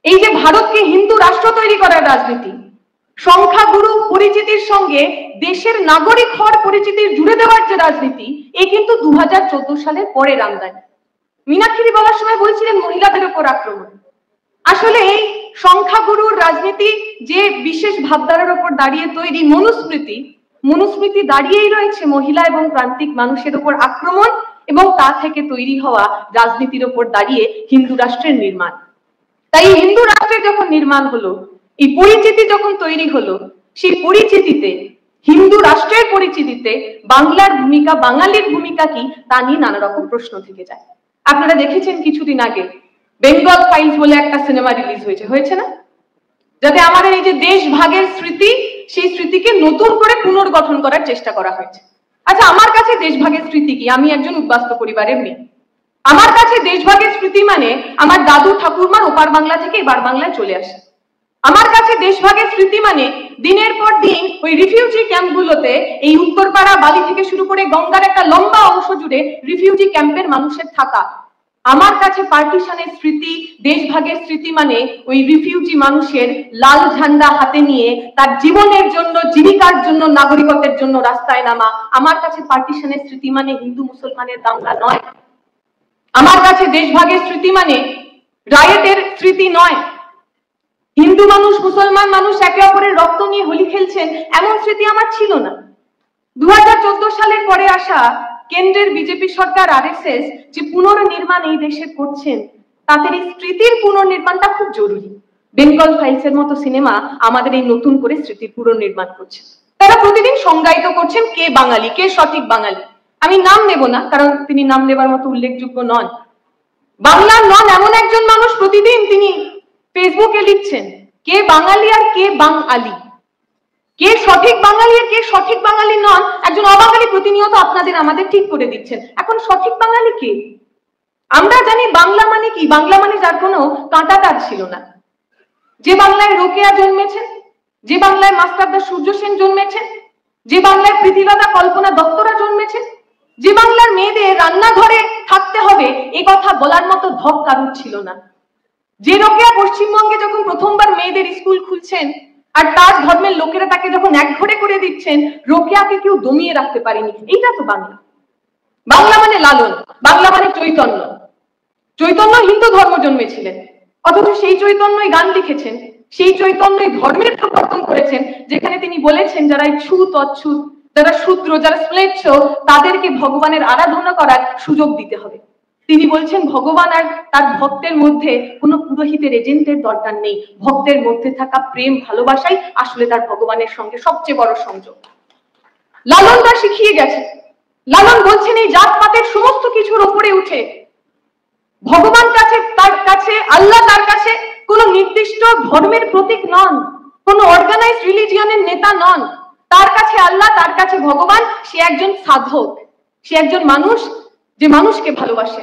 এই যে ভারতকে হিন্দু রাষ্ট্র তৈরি করার রাজনীতি, সংখ্যাগুরু পরিচিতির সঙ্গে দেশের নাগরিক হওয়ার পরিচিতি জুড়ে দেওয়ার যে রাজনীতি, এ কিন্তু 2014 সালের পরের আমদানি। মীনাক্ষী বলার সময় বলছিলেন মহিলাদের উপর আক্রমণ। আসলে এই সংখ্যাগুরুর রাজনীতি যে বিশেষ ভাবধারার উপর দাঁড়িয়ে তৈরি মনুস্মৃতি দাঁড়িয়েই রয়েছে মহিলা এবং প্রান্তিক মানুষের উপর আক্রমণ, এবং তা থেকে তৈরি হওয়া রাজনীতির উপর দাঁড়িয়ে হিন্দু রাষ্ট্রের নির্মাণ। তাই হিন্দু রাষ্ট্রের যখন নির্মাণ হলো, এই পরিচিতি যখন তৈরি হলো, সেই পরিচিতিতে, হিন্দু রাষ্ট্রের পরিচিতিতে বাংলার ভূমিকা, বাঙালির ভূমিকা কি, তা নিয়ে নানা রকম প্রশ্ন থেকে যায়। আপনারা দেখেছেন কিছুদিন আগে বেঙ্গল ফাইলস বলে একটা সিনেমা রিলিজ হয়েছে না, যাতে আমাদের এই যে দেশ ভাগের স্মৃতি, সেই স্মৃতিকে নতুন করে পুনর্গঠন করার চেষ্টা করা হয়েছে। আচ্ছা, আমার কাছে দেশভাগের স্মৃতি কি? আমি একজন উদ্বাস্তু পরিবারের মেয়ে। আমার কাছে দেশভাগের স্মৃতি মানে আমার দাদু ঠাকুরমার ওপার বাংলা থেকে এবার বাংলায় চলে আসে। আমার কাছে দেশভাগের স্মৃতি মানে দিনের পর দিন ওই রিফিউজি ক্যাম্পগুলোতে, এই উত্তরপাড়া বালি থেকে শুরু করে গঙ্গার একটা লম্বা অংশ জুড়ে রিফিউজি ক্যাম্পের মানুষের থাকা। আমার কাছে পার্টিশনের স্মৃতি, দেশভাগের স্মৃতি মানে ওই রিফিউজি মানুষের লাল ঝান্ডা হাতে নিয়ে তার জীবনের জন্য, জীবিকার জন্য, নাগরিকত্বের জন্য রাস্তায় নামা। আমার কাছে পার্টিশনের স্মৃতি মানে হিন্দু মুসলমানের দাঙ্গা নয়। আমার কাছে দেশভাগের স্মৃতি মানে রায়েতের স্মৃতি নয়। হিন্দু মানুষ, মুসলমান মানুষ একে অপরের রক্ত নিয়ে হোলি খেলছেন, এমন স্মৃতি আমার ছিল না। 2014 সালের পরে আসা কেন্দ্রের বিজেপি সরকার, আরএসএস যে পুনর্নির্মাণ এই দেশে করছেন, তাদের এই স্মৃতির পুনর্নির্মাণটা খুব জরুরি। বেঙ্গল ফাইলসের মতো সিনেমা আমাদের এই নতুন করে স্মৃতির পুনর্নির্মাণ করছে। তারা প্রতিদিন সংজ্ঞায়িত করছেন কে বাঙালি, কে সঠিক বাঙালি। আমি নাম নেব না, কারণ তিনি নাম নেবার মতো উল্লেখযোগ্য নন। বাংলার নন এমন একজন মানুষ প্রতিদিন তিনি ফেসবুকে লিখছেন কে বাঙালি আর কে বাঙালি, কে সঠিক বাঙালি আর কে সঠিক বাঙালি নন। একজন অবাঙালি প্রতিনিয়ত আপনাদের আমাদের ঠিক করে দিচ্ছেন। এখন সঠিক বাঙালি কে? আমরা জানি বাংলা মানে কি। বাংলা মানে যার কোনো কাঁটাতার ছিল না, যে বাংলায় রোকেয়া জন্মেছেন, যে বাংলায় মাস্টারদা সূর্য সেন জন্মেছেন, যে বাংলায় প্রীতিলতা কল্পনা দত্তরা জন্মেছেন, যে বাংলার মেয়েদের রান্নাঘরে থাকতে হবে এ কথা বলার মতো ধক কারুর ছিল না। যে রোকেয়া পশ্চিমবঙ্গে যখন প্রথমবার মেয়েদের স্কুল খুলছেন আর তার ধর্মের লোকেরা তাকে যখন একঘরে করে দিচ্ছেন, রোকেয়াকে কেউ দমিয়ে রাখতে পারেনি। এইটা তো বাংলা। বাংলা মানে লালন, বাংলা মানে চৈতন্য। চৈতন্য হিন্দু ধর্ম জন্মেছিলেন, অথচ সেই চৈতন্যই গান লিখেছেন, সেই চৈতন্যই ধর্মের প্রবর্তন করেছেন, যেখানে তিনি বলেছেন যারা ছুত অচ্ছুত, যারা শূদ্র, যারা শ্লেচ্ছ, তাদেরকে ভগবানের আরাধনা করার সুযোগ দিতে হবে। তিনি বলছেন ভগবান আর তার ভক্তের মধ্যে কোনো পুরোহিতের, এজেন্টের দরকার নেই। ভক্তের মধ্যে থাকা প্রেম, ভালোবাসাই আসলে তার ভগবানের সঙ্গে সবচেয়ে বড় সংযোগ। লালন তা শিখিয়ে গেছে। লালন বলছেন এই জাতপাতের সমস্ত কিছুর উপরে উঠে ভগবান তার কাছে, আল্লাহ তার কাছে কোনো নির্দিষ্ট ধর্মের প্রতীক নন, কোনো অর্গানাইজ রিলিজিয়নের নেতা নন। তার কাছে আল্লাহ, তার কাছে ভগবান, সে একজন সাধক, সে একজন মানুষ যে মানুষকে ভালোবাসে,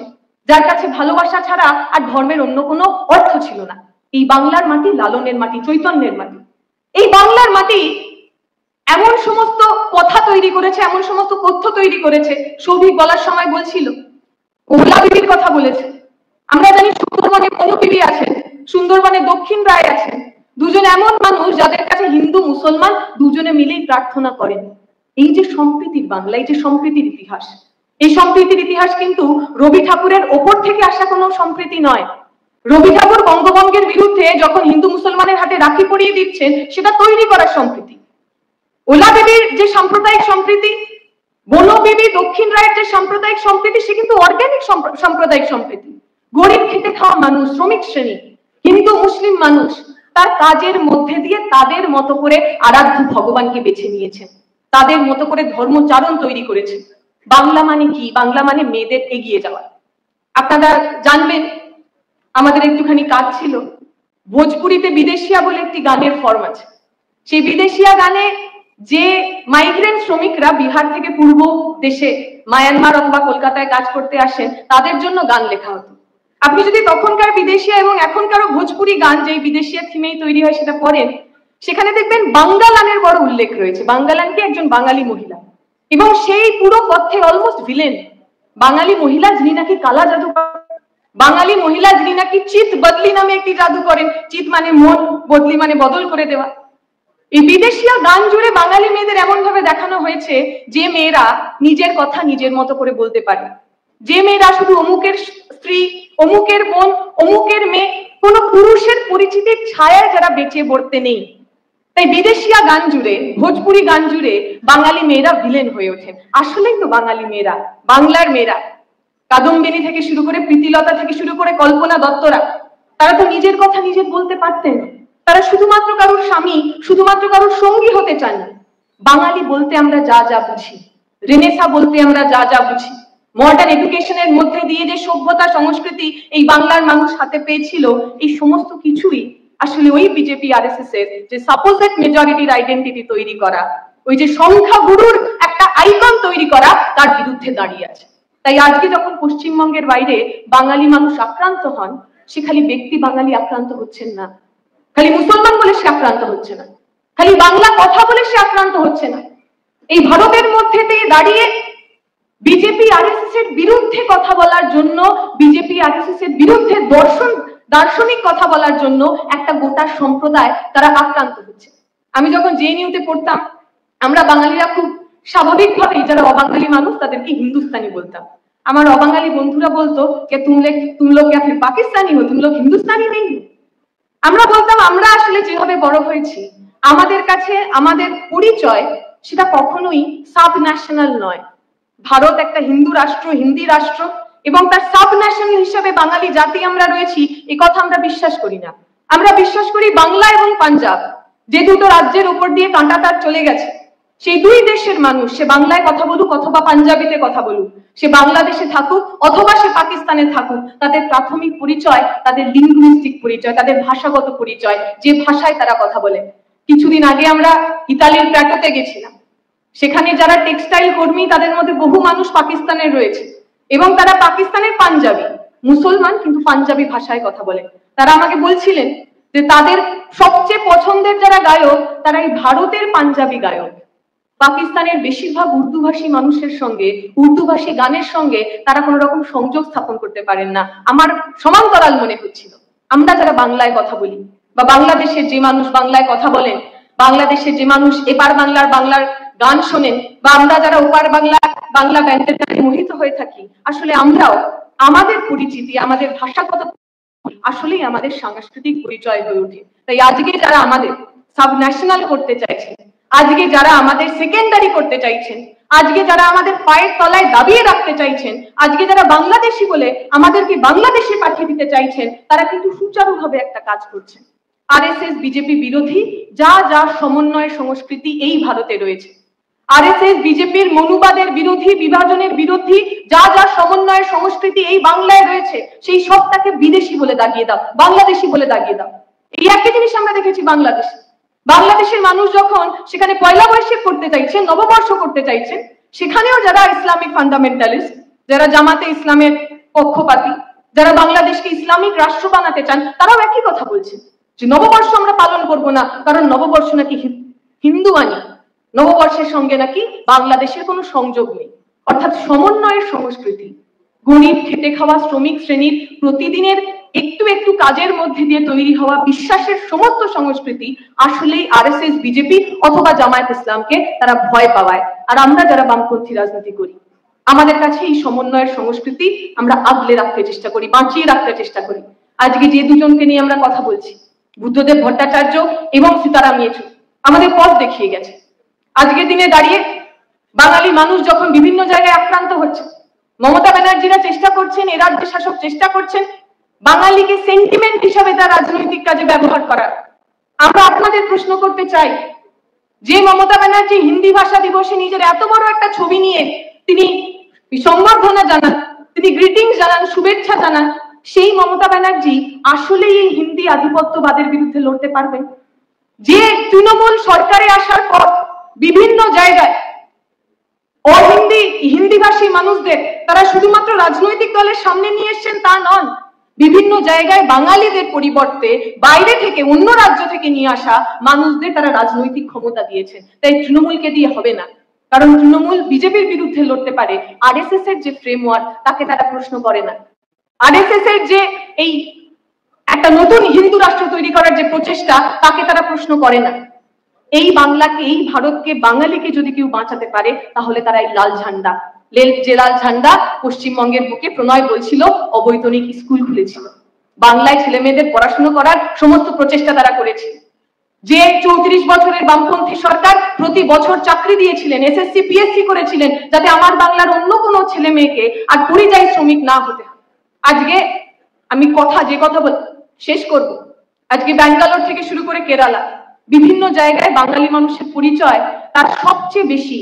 যার কাছে ভালোবাসা ছাড়া আর ধর্মের অন্য কোনো অর্থ ছিল না। এই বাংলার মাটি লালনের মাটি, চৈতন্যের মাটি। এই বাংলার মাটি এমন সমস্ত কথা তৈরি করেছে, এমন সমস্ত তথ্য তৈরি করেছে। সৌভিক বলার সময় বলছিল, ওলা বিবির কথা বলেছে। আমরা জানি সুন্দরবনে কোনো বিবি আছেন, সুন্দরবনে দক্ষিণ রায় আছেন, দুজন এমন মানুষ যাদের কাছে হিন্দু মুসলমান দুজনে মিলেই প্রার্থনা করেন। এই যে সম্প্রীতির বাংলা, এই যে সম্প্রীতির ইতিহাস, এই সম্প্রীতির ইতিহাস কিন্তু রবি ঠাকুরের ওপর থেকে আসা কোনো সম্প্রীতি নয়। রবি ঠাকুর বঙ্গভঙ্গের বিরুদ্ধে যখন হিন্দু মুসলমানের হাতে রাখি পরিয়ে দিচ্ছেন, সেটা তৈরি করা সম্প্রীতি। ওলা বিবির যে সাম্প্রদায়িক সম্প্রীতি, বনো বিবি, দক্ষিণ রায়ের যে সাম্প্রদায়িক সম্প্রীতি, সে কিন্তু অর্গানিক সাম্প্রদায়িক সম্প্রীতি। গরিব খেটে খাওয়া মানুষ, শ্রমিক শ্রেণী, হিন্দু মুসলিম মানুষ তার কাজের মধ্যে দিয়ে তাদের মতো করে আরাধ্য ভগবানকে বেছে নিয়েছেন, তাদের মতো করে ধর্মচারণ তৈরি করেছেন। বাংলা মানে কি? বাংলা মানে মেয়েদের এগিয়ে যাওয়া। আপনারা জানবেন, আমাদের একটুখানি কাজ ছিল, ভোজপুরিতে বিদেশিয়া বলে একটি গানের ফর্ম আছে। সেই বিদেশিয়া গানে যে মাইগ্রেন্ট শ্রমিকরা বিহার থেকে পূর্ব দেশে, মায়ানমার অথবা কলকাতায় কাজ করতে আসেন, তাদের জন্য গান লেখা হতো। আপনি যদি তখনকার বিদেশিয়া এবং এখনকারও ভোজপুরি গান, যে বিদেশিয়া থিমেই তৈরি হয়, সেটা পড়েন, সেখানে দেখবেন বাঙ্গালানের বড় উল্লেখ রয়েছে। বাঙ্গালানকে একজন বাঙালি মহিলা, এবং সেই পুরো পথে অলমোস্ট ভিলেন, বাঙালি মহিলা যিনি নাকি কালা জাদু। বাঙালি মহিলা যিনি নাকি চিত বদলি নামে একটি জাদু করেন, চিত মানে মন, বদলি মানে বদল করে দেওয়া। এই বিদেশিয়া গান জুড়ে বাঙালি মেয়েদের এমন ভাবে দেখানো হয়েছে যে মেয়েরা নিজের কথা নিজের মতো করে বলতে পারে, যে মেয়েরা শুধু অমুকের স্ত্রী, অমুকের বোন, অমুকের মেয়ে, কোন পুরুষের পরিচিতির ছায়ায় যারা বেঁচে পড়তে নেই। তাই বিদেশিয়া গান জুড়ে, ভোজপুরি গান জুড়ে বাঙালি মেয়েরা ভিলেন হয়ে ওঠেন। আসলেই তো বাঙালি মেয়েরা, বাংলার মেয়েরা, কাদম্বিনী থেকে শুরু করে প্রীতিলতা থেকে শুরু করে কল্পনা দত্তরা, তারা তো নিজের কথা নিজের বলতে পারতেন। তারা শুধুমাত্র কারোর স্বামী, শুধুমাত্র কারোর সঙ্গী হতে চান। বাঙালি বলতে আমরা যা যা বুঝি, রেনেসা বলতে আমরা যা যা বুঝি, মডার্ন এডুকেশনের মধ্যে দিয়ে যে সভ্যতা সংস্কৃতি এই বাংলার মানুষ হাতে পেয়েছিল, এই সমস্ত কিছুই আসলে ওই বিজেপি আরএসএস এর যে সাপোজেড মেজরিটির আইডেন্টিটি তৈরি করা, ওই যে সংখ্যাগুরুর একটা আইকন তৈরি করা, তার বিরুদ্ধে দাঁড়িয়ে আছে। তাই আজকে যখন পশ্চিমবঙ্গের বাইরে বাঙালি মানুষ আক্রান্ত হন, সে খালি ব্যক্তি বাঙালি আক্রান্ত হচ্ছেন না, খালি মুসলমান বলে সে আক্রান্ত হচ্ছে না, খালি বাংলা কথা বলে সে আক্রান্ত হচ্ছে না। এই ভারতের মধ্যে থেকে দাঁড়িয়ে বিজেপি আরএসএস এর বিরুদ্ধে কথা বলার জন্য, বিজেপি আরএসএস এর বিরুদ্ধে দার্শনিক কথা বলার জন্য একটা গোটা সম্প্রদায় তারা আক্রান্ত হচ্ছে। আমি যখন জেএনইউতে পড়তাম, আমরা বাঙালিরা খুব স্বাভাবিকভাবেই যারা অবাঙালি মানুষ তাদেরকে হিন্দুস্তানি বলতাম। আমার অবাঙালি বন্ধুরা বলতো যে তুম লোগ क्या फिर पाकिस्तानी हो, तुम लोग हिंदुस्तानी नहीं हो। আমরা বলতাম আমরা আসলে যেভাবে বড় হয়েছি, আমাদের কাছে আমাদের পরিচয় সেটা কখনোই সাব ন্যাশনাল নয়। ভারত একটা হিন্দু রাষ্ট্র, হিন্দি রাষ্ট্র, এবং তার সাব ন্যাশনাল হিসেবে বাঙালি জাতি আমরা রয়েছি, এই কথা আমরা বিশ্বাস করি না। আমরা বিশ্বাস করি বাংলা এবং পাঞ্জাব, যে দুটো রাজ্যের উপর দিয়ে কাঁটা তার চলে গেছে, সেই দুই দেশের মানুষ, সে বাংলায় কথা বলুক অথবা পাঞ্জাবিতে কথা বলুক, সে বাংলাদেশে থাকুক অথবা সে পাকিস্তানে থাকুক, তাদের প্রাথমিক পরিচয় তাদের লিঙ্গুইস্টিক পরিচয়, তাদের ভাষাগত পরিচয়, যে ভাষায় তারা কথা বলে। কিছুদিন আগে আমরা ইতালির প্রাটোতে গেছিলাম, সেখানে যারা টেক্সটাইল কর্মী তাদের মধ্যে বহু মানুষ পাকিস্তানের রয়েছে, এবং তারা পাকিস্তানের পাঞ্জাবি, মুসলমান কিন্তু পাঞ্জাবি ভাষায় কথা বলে। তারা আমাকে বলছিলেন যে তাদের সবচেয়ে পছন্দের যারা গায়ক, তারা এই ভারতের পাঞ্জাবি গায়ক। পাকিস্তানের বেশিরভাগ উর্দুভাষী মানুষের সঙ্গে, উর্দুভাষী গানের সঙ্গে তারা কোনো রকম সংযোগ স্থাপন করতে পারেন না। আমার সমান্তরাল মনে হচ্ছিল আমরা যারা বাংলায় কথা বলি, বা বাংলাদেশের যে মানুষ বাংলায় কথা বলেন, বাংলাদেশের যে মানুষ এপার বাংলার গান শোনেন, বা আমরা যারা ওপার বাংলা ব্যান্ডের গানে মোহিত হয়ে থাকি, আসলে আমরাও আমাদের পরিচিতি, আমাদের ভাষাগত আসলেই আমাদের সাংস্কৃতিক পরিচয় হয়ে ওঠে। তাই আজকে যারা আমাদের সাব ন্যাশনাল করতে চাইছেন, আজকে যারা আমাদের সেকেন্ডারি করতে চাইছেন, আজকে যারা আমাদের পায়ের তলায় দাবিয়ে রাখতে চাইছেন, আজকে যারা বাংলাদেশি বলে আমাদেরকে বাংলাদেশে পাঠিয়ে দিতে চাইছেন, তারা কিন্তু সুচারুভাবে একটা কাজ করছেন। আরএসএস বিজেপি বিরোধী যা যা সমন্বয় সংস্কৃতি এই ভারতে রয়েছে, আরএসএস বিজেপির মনুবাদের বিরোধী, বিভাজনের বিরোধী যা যা সমন্বয়ের সংস্কৃতি এই বাংলায় রয়েছে, সেই সবটাকে বিদেশি বলে দাগিয়ে দাও, বাংলাদেশি বলে দাগিয়ে দাও। এই একই জিনিস আমরা দেখেছি বাংলাদেশে। বাংলাদেশের মানুষ যখন সেখানে পয়লা বৈশাখ করতে চাইছেন, নববর্ষ করতে চাইছেন, সেখানেও যারা ইসলামিক ফান্ডামেন্টালিস্ট, যারা জামাতে ইসলামের পক্ষপাতী, যারা বাংলাদেশকে ইসলামিক রাষ্ট্র বানাতে চান, তারাও একই কথা বলছেন যে নববর্ষ আমরা পালন করব না, কারণ নববর্ষ নাকি হিন্দু আনি, নববর্ষের সঙ্গে নাকি বাংলাদেশের কোনো সংযোগ নেই। অর্থাৎ সমন্বয়ের সংস্কৃতি, গরিব খেটে খাওয়া শ্রমিক শ্রেণীর প্রতিদিনের একটু একটু কাজের মধ্যে দিয়ে তৈরি হওয়া বিশ্বাসের সমস্ত সংস্কৃতি আসলেই আরএসএস বিজেপি অথবা জামায়াত ইসলামকে তারা ভয় পাওয়ায়। আর আমরা যারা বামপন্থী রাজনীতি করি, আমাদের কাছে এই সমন্বয়ের সংস্কৃতি আমরা আগলে রাখতে চেষ্টা করি, বাঁচিয়ে রাখতে চেষ্টা করি। আজকে যে দুজনকে নিয়ে আমরা কথা বলছি, বুদ্ধদেব ভট্টাচার্য এবং সীতারাম ইয়েচুরি, আমাদের পথ দেখিয়ে গেছে। আজকের দিনে দাঁড়িয়ে বাঙালি মানুষ যখন বিভিন্ন জায়গায় আক্রান্ত হচ্ছে, মমতা ব্যানার্জিরা চেষ্টা করছেন, এ রাজ্যের শাসক চেষ্টা করছেন বাঙালিকে সেন্টিমেন্ট হিসাবে তার রাজনৈতিক কাজে ব্যবহার করার। আমরা আপনাদের প্রশ্ন করতে চাই, যে মমতা ব্যানার্জি হিন্দি ভাষা দিবসে নিজের এত বড় একটা ছবি নিয়ে তিনি সম্বর্ধনা জানান, তিনি গ্রিটিংস জানান, শুভেচ্ছা জানান, সেই মমতা ব্যানার্জি আসলেই এই হিন্দি আধিপত্যবাদের বিরুদ্ধে লড়তে পারবেন? যে তৃণমূল সরকারে আসার পর বিভিন্ন জায়গায় হিন্দিভাষী মানুষদের তারা শুধুমাত্র রাজনৈতিক দলের সামনে নিয়ে এসছেন তা নন, বিভিন্ন জায়গায় বাঙালিদের পরিবর্তে বাইরে থেকে, অন্য রাজ্য থেকে নিয়ে আসা মানুষদের তারা রাজনৈতিক ক্ষমতা দিয়েছেন। তাই তৃণমূলকে দিয়ে হবে না, কারণ তৃণমূল বিজেপির বিরুদ্ধে লড়তে পারে, আরএসএস এর যে ফ্রেমওয়ার্ক তাকে তারা প্রশ্ন করে না। আরএসএস এর যে এই একটা নতুন হিন্দু রাষ্ট্র তৈরি করার যে প্রচেষ্টা, তাকে তারা প্রশ্ন করে না। এই বাংলাকে, এই ভারতকে, বাঙালিকে যদি কেউ বাঁচাতে পারে, তাহলে তারা এই লাল ঝান্ডা, যে লাল ঝান্ডা পশ্চিমবঙ্গের বুকে প্রণয় বলছিল অবৈতনিক স্কুল খুলেছিল, বাংলায় ছেলে মেয়েদের পড়াশোনা করার সমস্ত প্রচেষ্টা তারা করেছে। যে 34 বছরের বামপন্থী সরকার প্রতি বছর চাকরি দিয়েছিলেন, এসএসসি পিএসসি করেছিলেন, যাতে আমার বাংলার অন্য কোনো ছেলে মেয়েকে আর পরিযায়ী শ্রমিক না হতে হয়। আজকে আমি যে কথা শেষ করব, আজকে ব্যাঙ্গালোর থেকে শুরু করে কেরালা, বিভিন্ন জায়গায় বাঙালি মানুষের পরিচয় তার সবচেয়ে বেশি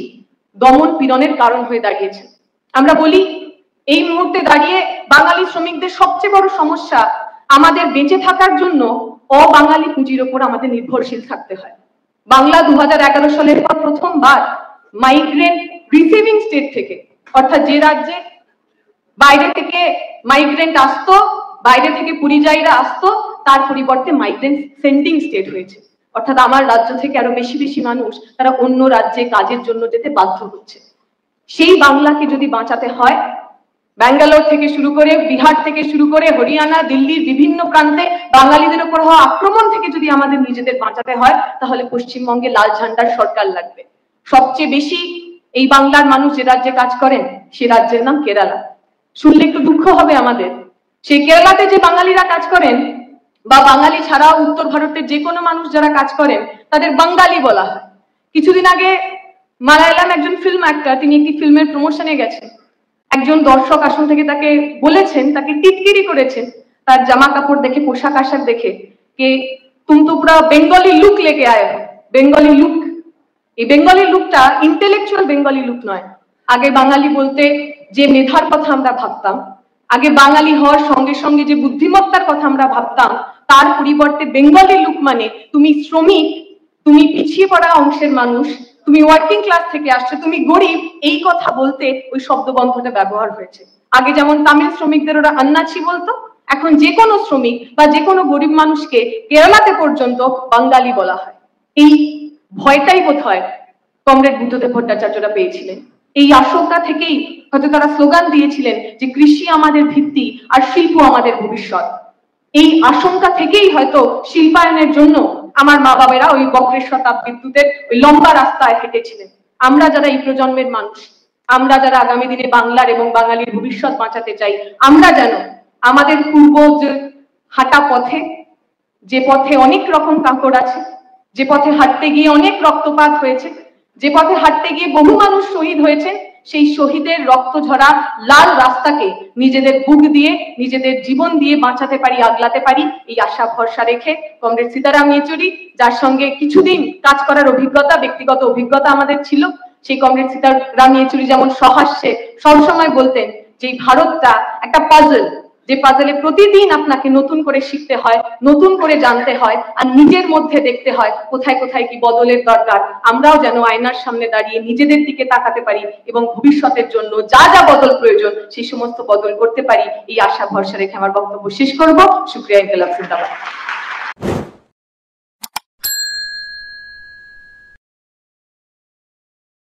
দমন পীড়নের কারণ হয়ে দাঁড়িয়েছে। আমরা বলি এই মুহূর্তে দাঁড়িয়ে বাঙালি শ্রমিকদের সবচেয়ে বড় সমস্যা, আমাদের বেঁচে থাকার জন্য অবাঙালি পুঁজির ওপর আমাদের নির্ভরশীল থাকতে হয়। বাংলা 2011 সালের পর প্রথমবার মাইগ্রেন্ট রিসিভিং স্টেট থেকে, অর্থাৎ যে রাজ্যে বাইরে থেকে মাইগ্রেন্ট আসতো, বাইরে থেকে পরিযায়ীরা আসতো, তার পরিবর্তে মাইগ্রেন্ট সেন্ডিং স্টেট হয়েছে। অর্থাৎ আমার রাজ্য থেকে আরো বেশি বেশি মানুষ তারা অন্য রাজ্যে কাজের জন্য যেতে বাধ্য হচ্ছে। সেই বাংলাকে যদি বাঁচাতে হয়, ব্যাঙ্গালোর থেকে শুরু করে, বিহার থেকে শুরু করে, হরিয়ানা, দিল্লির বিভিন্ন প্রান্তে বাঙালিদের উপর হওয়া আক্রমণ থেকে যদি আমাদের নিজেদের বাঁচাতে হয়, তাহলে পশ্চিমবঙ্গে লাল ঝান্ডার সরকার লাগবে। সবচেয়ে বেশি এই বাংলার মানুষ যে রাজ্যে কাজ করেন, সে রাজ্যের নাম কেরালা। শুনলে একটু দুঃখ হবে আমাদের, সেই কেরালাতে যে বাঙালিরা কাজ করেন, বা বাঙালি ছাড়াও উত্তর ভারতের যে কোনো মানুষ যারা কাজ করেন, তাদের বাঙালি বলা হয়। কিছুদিন আগে মালায়ালাম একজন ফিল্ম অ্যাক্টর, তিনি একটি ফিল্মের প্রমোশনে গেছেন, একজন দর্শক আসন থেকে তাকে বলেছেন, তাকে টিটকিরি করেছেন তার জামা কাপড় দেখে, পোশাক আশাক দেখে, কে তুম তো পুরা বেঙ্গলি লুক লেকে আয়ে হো। বেঙ্গলি লুক, এই বেঙ্গলি লুকটা ইন্টেলেকচুয়াল বেঙ্গলি লুক নয়। আগে বাঙালি বলতে যে মেধার কথা আমরা ভাবতাম, আগে বাঙালি হওয়ার সঙ্গে সঙ্গে যে বুদ্ধিমত্তার কথা আমরা ভাবতাম, তার পরিবর্তে বেঙ্গলি লুক মানে তুমি শ্রমিক, তুমি পিছিয়ে পড়া অংশের মানুষ, তুমি ওয়ার্কিং ক্লাস থেকে আসছো, তুমি গরিব, এই কথা বলতে ওই শব্দবন্ধটা ব্যবহার হয়েছে। আগে যেমন তামিল শ্রমিকদের ওরা আন্নাচি বলতো, এখন যে কোনো শ্রমিক বা যে কোনো গরিব মানুষকে কেরালাতে পর্যন্ত বাঙালি বলা হয়। এই ভয়টাই বোধহয় কমরেড বুদ্ধদেব ভট্টাচার্যরা পেয়েছিলেন। এই আশঙ্কা থেকেই হয়তো তারা স্লোগান দিয়েছিলেন যে কৃষি আমাদের ভিত্তি আর শিল্প আমাদের ভবিষ্যৎ। এই আশঙ্কা থেকেই হয়তো শিল্পায়নের জন্য আমার মা বাবারা ওই বক্রেশ্বর তাপবিদ্যুতের ওই লম্বা রাস্তায় হেঁটেছিলেন। আমরা যারা এই প্রজন্মের মানুষ, আমরা যারা আগামী দিনে বাংলার এবং বাঙালির ভবিষ্যৎ বাঁচাতে চাই, আমরা যেন আমাদের পূর্বজ হাঁটা পথে, যে পথে অনেক রকম কাঁকড় আছে, যে পথে হাঁটতে গিয়ে অনেক রক্তপাত হয়েছে, যে পথে হাঁটতে গিয়ে বহু মানুষ শহীদ হয়েছে, সেই শহীদের রক্ত ঝরা লাল রাস্তাকে নিজেদের বুক দিয়ে, নিজেদের জীবন দিয়ে বাঁচাতে পারি, আগলাতে পারি, এই আশা ভরসা রেখে কমরেড সীতারাম ইয়েচুরি, যার সঙ্গে কিছুদিন কাজ করার অভিজ্ঞতা, ব্যক্তিগত অভিজ্ঞতা আমাদের ছিল, সেই কমরেড সীতারাম ইয়েচুরি যেমন সহাস্যে সবসময় বলতেন যে ভারতটা একটা পাজল, যে পাজলে প্রতিদিন আপনাকে নতুন করে শিখতে হয়, নতুন করে জানতে হয়, আর নিজের মধ্যে দেখতে হয় কোথায় কোথায় কি বদলের দরকার। আমরাও যেন আয়নার সামনে দাঁড়িয়ে নিজেদের দিকে তাকাতে পারি এবং ভবিষ্যতের জন্য যা যা বদল প্রয়োজন সেই সমস্ত বদল করতে পারি, এই আশা ভরসা রেখে আমার বক্তব্য শেষ করব। শুকরিয়া, ইনকিলাব জিন্দাবাদ।